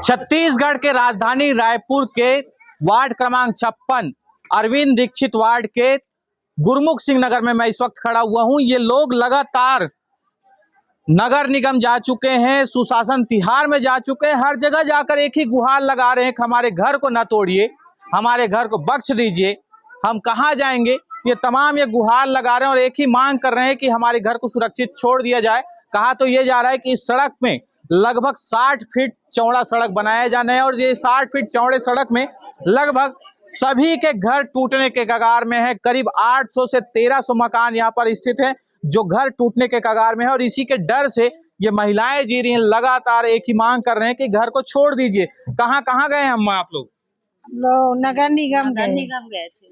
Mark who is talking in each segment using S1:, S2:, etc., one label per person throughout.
S1: छत्तीसगढ़ के राजधानी रायपुर के वार्ड क्रमांक 56 अरविंद दीक्षित वार्ड के गुरमुख सिंह नगर में मैं इस वक्त खड़ा हुआ हूं। ये लोग लगातार नगर निगम जा चुके हैं, सुशासन तिहार में जा चुके हैं, हर जगह जाकर एक ही गुहार लगा रहे हैं कि हमारे घर को न तोड़िए, हमारे घर को बख्श दीजिए, हम कहाँ जाएंगे। ये तमाम ये गुहार लगा रहे हैं और एक ही मांग कर रहे हैं कि हमारे घर को सुरक्षित छोड़ दिया जाए। कहा तो ये जा रहा है कि इस सड़क में लगभग 60 फीट चौड़ा सड़क बनाया जाना है और ये 60 फीट चौड़े सड़क में लगभग सभी के घर टूटने के कगार में है। करीब 800 से 1300 मकान यहाँ पर स्थित है जो घर टूटने के कगार में है और इसी के डर से ये महिलाएं जी रही हैं, लगातार एक ही मांग कर रहे हैं कि घर को छोड़ दीजिए। कहाँ कहाँ गए हम आप लोग?
S2: नगर निगम गए थे,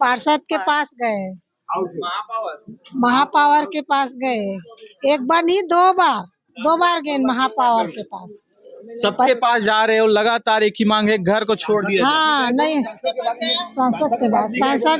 S2: पार्षद के पास गए, महापावर के पास गए, एक बार नहीं दो बार गए महापावर के पास।
S1: सबके पास जा रहे हो, लगातार एक ही मांग है घर को छोड़ दिया।
S2: हाँ नहीं, सांसद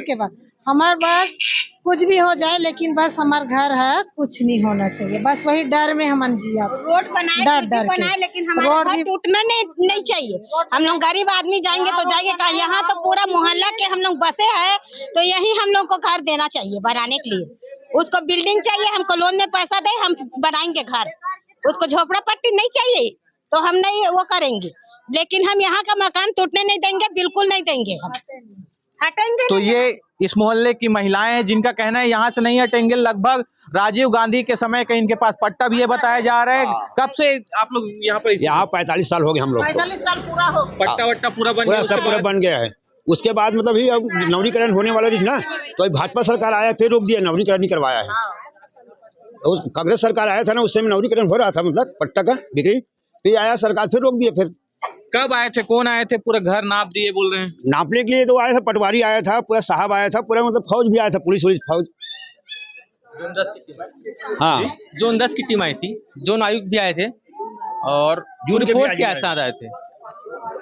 S2: के बाद हमारे बस कुछ भी हो जाए लेकिन बस हमार घर है, कुछ नहीं होना चाहिए, बस वही डर में हम जिया।
S3: रोड बनाए लेकिन हमारा घर टूटना नहीं चाहिए। हम लोग गरीब आदमी जाएंगे तो जाएंगे कहाँ? यहाँ तो पूरा मोहल्ला के हम लोग बसे हैं, तो यही हम लोग को घर देना चाहिए बनाने के लिए। उसको बिल्डिंग चाहिए, हमको लोन में पैसा दे, हम बनाएंगे घर। उसको झोपड़ा पट्टी नहीं चाहिए तो हम नहीं वो करेंगे, लेकिन हम यहाँ का मकान टूटने नहीं देंगे, बिल्कुल नहीं देंगे, हम हटेंगे।
S1: तो ये इस मोहल्ले की महिलाएं हैं जिनका कहना है यहाँ से नहीं हटेंगे। लगभग राजीव गांधी के समय का इनके पास पट्टा भी ये बताया जा रहा है। कब से आप लोग यहाँ पर?
S4: यहाँ 45 साल हो गए हम लोग।
S2: 45 साल पूरा हो,
S1: पट्टा वट्टा पूरा बन गया,
S4: सब पूरा बन गया है। उसके बाद मतलब ही अब नवीनीकरण होने वाला रही ना, तो भाजपा सरकार आया फिर रोक दिया, नवीनीकरण नहीं करवाया है। उस कांग्रेस सरकार आया था ना, उस समय नवीनीकरण हो रहा था, मतलब पट्टा का बिक्री, फिर आया सरकार फिर रोक दिया। फिर
S1: कब आए थे, कौन आए थे? पूरा घर नाप दिए बोल रहे हैं।
S4: नापने के लिए तो आया था, पटवारी आया था, पूरा साहब आया था, पूरा मतलब फौज भी आया था, पुलिस फौज।
S1: जोन 10 की टीम,
S4: हाँ
S1: जोन 10 की टीम आई थी, जोन आयुक्त भी आए थे और पूरे फोर्स के साथ आए थे,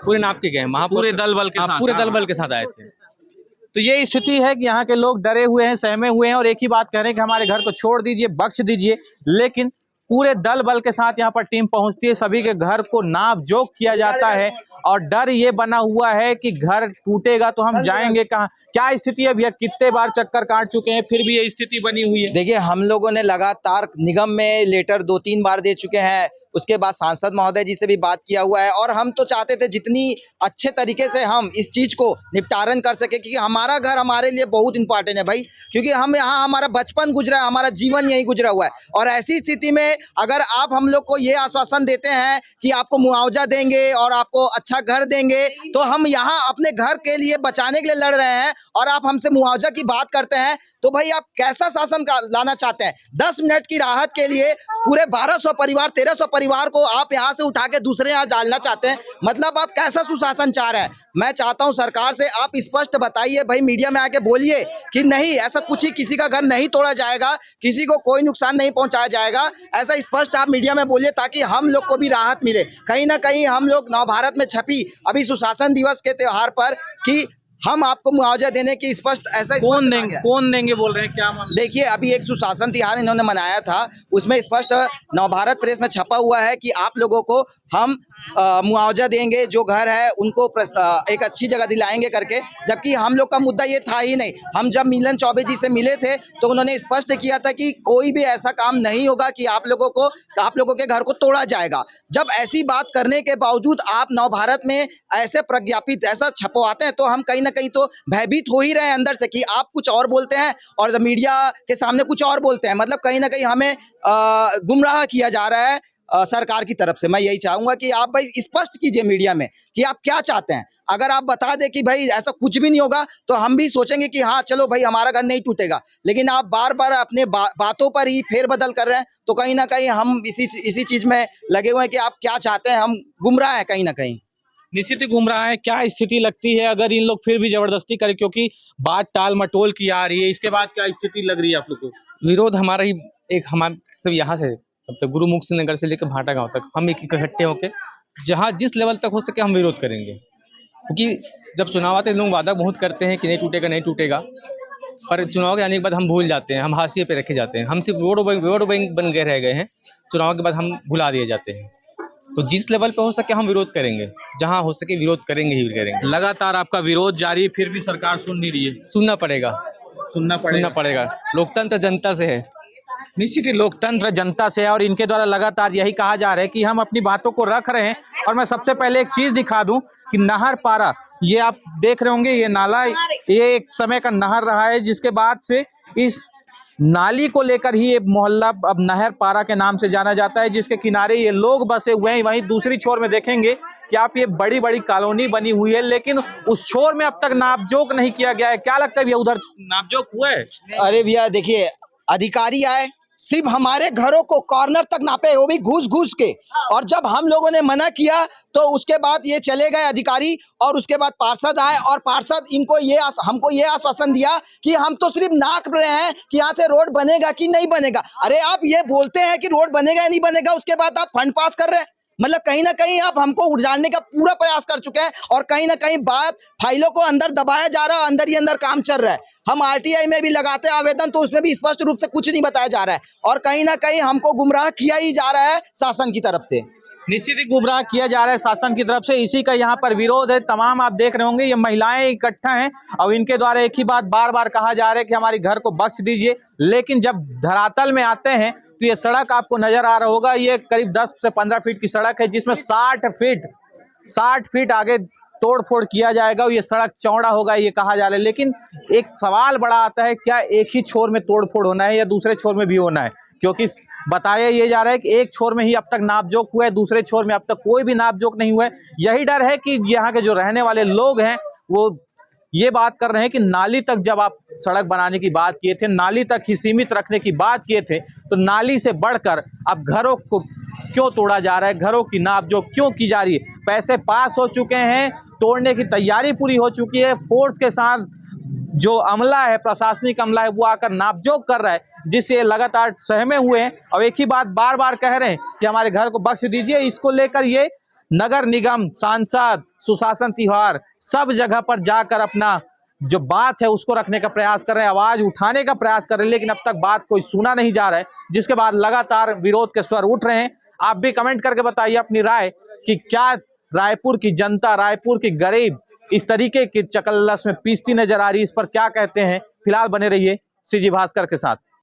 S1: पूरे नाप के गए, पूरे दल बल के साथ, पूरे दल बल के साथ आए थे। तो ये स्थिति है कि यहाँ के लोग डरे हुए हैं, सहमे हुए हैं और एक ही बात कह रहे हैं कि हमारे घर को छोड़ दीजिए, बख्श दीजिए। लेकिन पूरे दल बल के साथ यहाँ पर टीम पहुंचती है, सभी के घर को नाप जोख किया जाता है और डर ये बना हुआ है कि घर टूटेगा तो हम जाएंगे कहाँ। क्या स्थिति है भैया? कितने बार चक्कर काट चुके हैं फिर भी ये स्थिति बनी हुई है?
S5: देखिए, हम लोगों ने लगातार निगम में लेटर 2-3 बार दे चुके हैं, उसके बाद सांसद महोदय जी से भी बात किया हुआ है और हम तो चाहते थे जितनी अच्छे तरीके से हम इस चीज़ को निपटारन कर सके, क्योंकि हमारा घर हमारे लिए बहुत इंपॉर्टेंट है भाई, क्योंकि हम यहाँ हमारा बचपन गुजरा है, हमारा जीवन यही गुजरा हुआ है। और ऐसी स्थिति में अगर आप हम लोग को ये आश्वासन देते हैं कि आपको मुआवजा देंगे और आपको अच्छा घर देंगे, तो हम यहाँ अपने घर के लिए बचाने के लिए लड़ रहे हैं और आप हमसे मुआवजा की बात करते हैं, तो भाई आप कैसा शासन का लाना चाहते हैं? 10 मिनट की राहत के लिए पूरे 1200 परिवार 1300 परिवार को आप यहाँ से उठा के दूसरे यहाँ डालना चाहते हैं, मतलब आप कैसा सुशासन चाह रहे हैं? मैं चाहता हूँ सरकार से आप स्पष्ट बताइए भाई, मीडिया में आके बोलिए कि नहीं, ऐसा कुछ ही किसी का घर नहीं तोड़ा जाएगा, किसी को कोई नुकसान नहीं पहुंचाया जाएगा, ऐसा स्पष्ट आप मीडिया में बोलिए ताकि हम लोग को भी राहत मिले। कहीं ना कहीं हम लोग नवभारत में छपी अभी सुशासन दिवस के त्योहार पर कि हम आपको मुआवजा देने की स्पष्ट ऐसा
S1: कौन देंगे बोल रहे हैं, क्या मामला?
S5: देखिए, अभी एक सुशासन तिहार इन्होंने मनाया था, उसमें स्पष्ट नवभारत प्रेस में छपा हुआ है कि आप लोगों को हम मुआवजा देंगे, जो घर है उनको एक अच्छी जगह दिलाएंगे करके, जबकि हम लोग का मुद्दा ये था ही नहीं। हम जब मिलन चौबे जी से मिले थे तो उन्होंने स्पष्ट किया था कि कोई भी ऐसा काम नहीं होगा कि आप लोगों के घर को तोड़ा जाएगा। जब ऐसी बात करने के बावजूद आप नवभारत में ऐसे प्रज्ञापित ऐसा छपवाते हैं, तो हम कहीं ना कहीं तो भयभीत हो ही रहे हैं अंदर से कि आप कुछ और बोलते हैं और मीडिया के सामने कुछ और बोलते हैं, मतलब कहीं ना कहीं हमें गुमराह किया जा रहा है सरकार की तरफ से। मैं यही चाहूंगा कि आप भाई स्पष्ट कीजिए मीडिया में कि आप क्या चाहते हैं। अगर आप बता दें कि भाई ऐसा कुछ भी नहीं होगा तो हम भी सोचेंगे कि हाँ चलो भाई हमारा घर नहीं टूटेगा, लेकिन आप बार बार अपने बातों पर ही फेरबदल कर रहे हैं, तो कहीं ना कहीं हम इसी चीज में लगे हुए हैं कि आप क्या चाहते हैं। हम गुमराह हैं कहीं ना कहीं,
S1: निश्चित ही घूम रहा है। क्या स्थिति लगती है अगर इन लोग फिर भी जबरदस्ती करें, क्योंकि बात टाल मटोल की आ रही है, इसके बाद क्या स्थिति लग रही है आप लोग को?
S6: विरोध हमारा ही एक हमारे सब यहाँ से अब तक गुरुमुख सिंह नगर से लेकर भाटा गांव तक हम एक इकट्ठे होकर जहाँ जिस लेवल तक हो सके हम विरोध करेंगे, क्योंकि जब चुनाव आते हैं लोग वादा बहुत करते हैं कि नहीं टूटेगा, पर चुनाव के आने के बाद हम भूल जाते हैं, हम हाशिए पे रखे जाते हैं, हम सिर्फ वोट बैंक बन गए रह गए हैं, चुनाव के बाद हम भुला दिए जाते हैं। तो जिस लेवल पे हो सके हम विरोध करेंगे, जहाँ हो सके विरोध करेंगे ही करेंगे।
S1: लगातार आपका विरोध जारी है, फिर भी सरकार सुन नहीं रही है।
S6: सुनना पड़ेगा,
S1: सुनना
S6: सुनना पड़ेगा। लोकतंत्र जनता से है।
S1: निश्चित ही लोकतंत्र जनता से है और इनके द्वारा लगातार यही कहा जा रहा है कि हम अपनी बातों को रख रहे हैं। और मैं सबसे पहले एक चीज दिखा दूं कि नहर पारा, ये आप देख रहे होंगे, ये नाला, ये एक समय का नहर रहा है, जिसके बाद से इस नाली को लेकर ही ये मोहल्ला अब नहर पारा के नाम से जाना जाता है, जिसके किनारे ये लोग बसे हुए हैं। वहीं दूसरी छोर में देखेंगे कि आप ये बड़ी बड़ी कॉलोनी बनी हुई है, लेकिन उस छोर में अब तक नापजोक नहीं किया गया है। क्या लगता है भैया, उधर नापजोक हुआ है?
S5: अरे भैया देखिए, अधिकारी आए, सिर्फ हमारे घरों को कॉर्नर तक नापे, वो भी घूस घूस के। और जब हम लोगों ने मना किया तो उसके बाद ये चले गए अधिकारी, और उसके बाद पार्षद आए और पार्षद हमको ये आश्वासन दिया कि हम तो सिर्फ नाप रहे हैं कि यहाँ से रोड बनेगा कि नहीं बनेगा। अरे आप ये बोलते हैं कि रोड बनेगा या नहीं बनेगा, उसके बाद आप फंड पास कर रहे हैं। मतलब कहीं ना कहीं आप हमको उजाड़ने का पूरा प्रयास कर चुके हैं, और कहीं ना कहीं बात फाइलों को अंदर दबाया जा रहा है, अंदर ही अंदर काम चल रहा है। हम आरटीआई में भी लगाते हैं आवेदन, तो उसमें भी स्पष्ट रूप से कुछ नहीं बताया जा रहा है, और कहीं ना कहीं हमको गुमराह किया ही जा रहा है शासन की तरफ से।
S1: निश्चित ही गुमराह किया जा रहा है शासन की तरफ से। इसी का यहाँ पर विरोध है। तमाम आप देख रहे होंगे ये महिलाएं इकट्ठा हैं और इनके द्वारा एक ही बात बार बार कहा जा रहा है कि हमारी घर को बख्श दीजिए। लेकिन जब धरातल में आते हैं तो ये सड़क आपको नजर आ रहा होगा, ये करीब 10 से 15 फीट की सड़क है, जिसमें 60 फीट आगे तोड़फोड़ किया जाएगा और ये सड़क चौड़ा होगा, ये कहा जा रहा है। लेकिन एक सवाल बड़ा आता है, क्या एक ही छोर में तोड़फोड़ होना है या दूसरे छोर में भी होना है? क्योंकि बताया ये जा रहा है कि एक छोर में ही अब तक नापजोक हुआ है, दूसरे छोर में अब तक कोई भी नापजोक नहीं हुआ है। यही डर है कि यहाँ के जो रहने वाले लोग हैं वो ये बात कर रहे हैं कि नाली तक जब आप सड़क बनाने की बात किए थे, नाली तक ही सीमित रखने की बात किए थे, तो नाली से बढ़कर अब घरों को क्यों तोड़ा जा रहा है, घरों की नापजोक क्यों की जा रही है? पैसे पास हो चुके हैं, तोड़ने की तैयारी पूरी हो चुकी है, फोर्स के साथ जो अमला है, प्रशासनिक अमला है, वो आकर नापजोक कर रहा है, जिससे लगातार सहमे हुए हैं और एक ही बात बार बार कह रहे हैं कि हमारे घर को बख्श दीजिए। इसको लेकर ये नगर निगम, सांसद, सुशासन तिहार सब जगह पर जाकर अपना जो बात है उसको रखने का प्रयास कर रहे हैं, आवाज उठाने का प्रयास कर रहे हैं, लेकिन अब तक बात कोई सुना नहीं जा रहा है, जिसके बाद लगातार विरोध के स्वर उठ रहे हैं। आप भी कमेंट करके बताइए अपनी राय कि क्या रायपुर की जनता, रायपुर की गरीब इस तरीके की चकल्लस में पीसती नजर आ रही है, इस पर क्या कहते हैं? फिलहाल बने रहिए सीजी भास्कर के साथ।